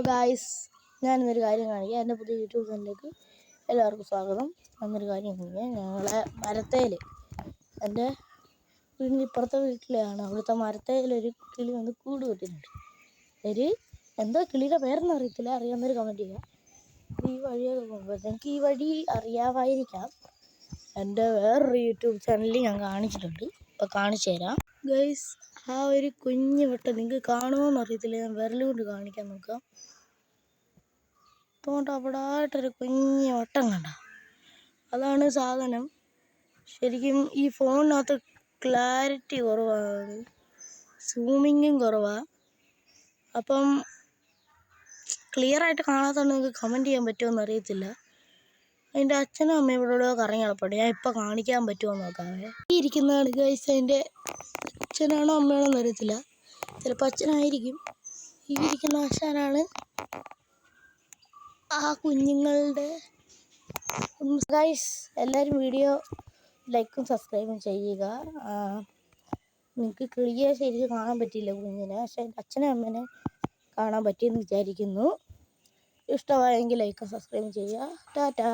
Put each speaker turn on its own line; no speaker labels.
Guys, ഞാനിന്നൊരു കാര്യം കാണിക്കാം. എൻ്റെ പുതിയ യൂട്യൂബ് ചാനലിലേക്ക് എല്ലാവർക്കും സ്വാഗതം. എന്നൊരു കാര്യം കാണിക്കാം. ഞങ്ങളെ മരത്തേൽ, എൻ്റെ വീടിൻ്റെ ഇപ്പുറത്തെ വീട്ടിലെയാണ്. അവിടുത്തെ മരത്തേലൊരു കിളി വന്ന് കൂട് കെട്ടിയിട്ടുണ്ട്. എന്താ കിളിയുടെ പേരൊന്നും അറിയത്തില്ല, അറിയാവുന്നൊരു കമൻറ്റ് ചെയ്യുക. ഈ വഴിയൊക്കെ പോകുമ്പോഴത്തേക്ക് ഈ വഴി അറിയാമായിരിക്കാം. എൻ്റെ വേറൊരു യൂട്യൂബ് ചാനലിൽ ഞാൻ കാണിച്ചിട്ടുണ്ട്. ഇപ്പോൾ കാണിച്ചു തരാം ഗൈസ്. ആ ഒരു കുഞ്ഞു വട്ടം നിങ്ങൾക്ക് കാണുമോയെന്ന് അറിയത്തില്ല, ഞാൻ വിരലുകൊണ്ട് കാണിക്കാൻ നോക്കാം. അതുകൊണ്ട് അവിടെ ആയിട്ടൊരു കുഞ്ഞു വട്ടം കണ്ട, അതാണ് സാധനം. ശരിക്കും ഈ ഫോണിനകത്ത് ക്ലാരിറ്റി കുറവാണ്, സൂമിങ്ങും കുറവാണ്. അപ്പം ക്ലിയറായിട്ട് കാണാത്തതുകൊണ്ട് നിങ്ങൾക്ക് കമൻറ്റ് ചെയ്യാൻ പറ്റുമോ അറിയത്തില്ല. അതിൻ്റെ അച്ഛനും അമ്മയും ഇവിടെ കറങ്ങി നടപ്പുണ്ട്. ഞാൻ ഇപ്പോൾ കാണിക്കാൻ പറ്റുമോ നോക്കാവേ. ഈ ഇരിക്കുന്നതാണ് ഗൈസ്, അതിൻ്റെ അച്ഛനാണോ അമ്മയാണോ എന്ന് അറിയത്തില്ല. ചിലപ്പോൾ അച്ഛനായിരിക്കും. ഈ ഇരിക്കുന്ന ആശാനാണ് ആ കുഞ്ഞുങ്ങളുടെ. ഗൈസ്, എല്ലാവരും വീഡിയോ ലൈക്കും സബ്സ്ക്രൈബും ചെയ്യുക. നിങ്ങൾക്ക് കിളിയെ ശരിക്കും കാണാൻ പറ്റിയില്ല കുഞ്ഞിനെ, പക്ഷേ എൻ്റെ അച്ഛനും അമ്മേനെ കാണാൻ പറ്റിയെന്ന് വിചാരിക്കുന്നു. ഇഷ്ടമായെങ്കിൽ ലൈക്കും സബ്സ്ക്രൈബും ചെയ്യുക. ടാറ്റാ.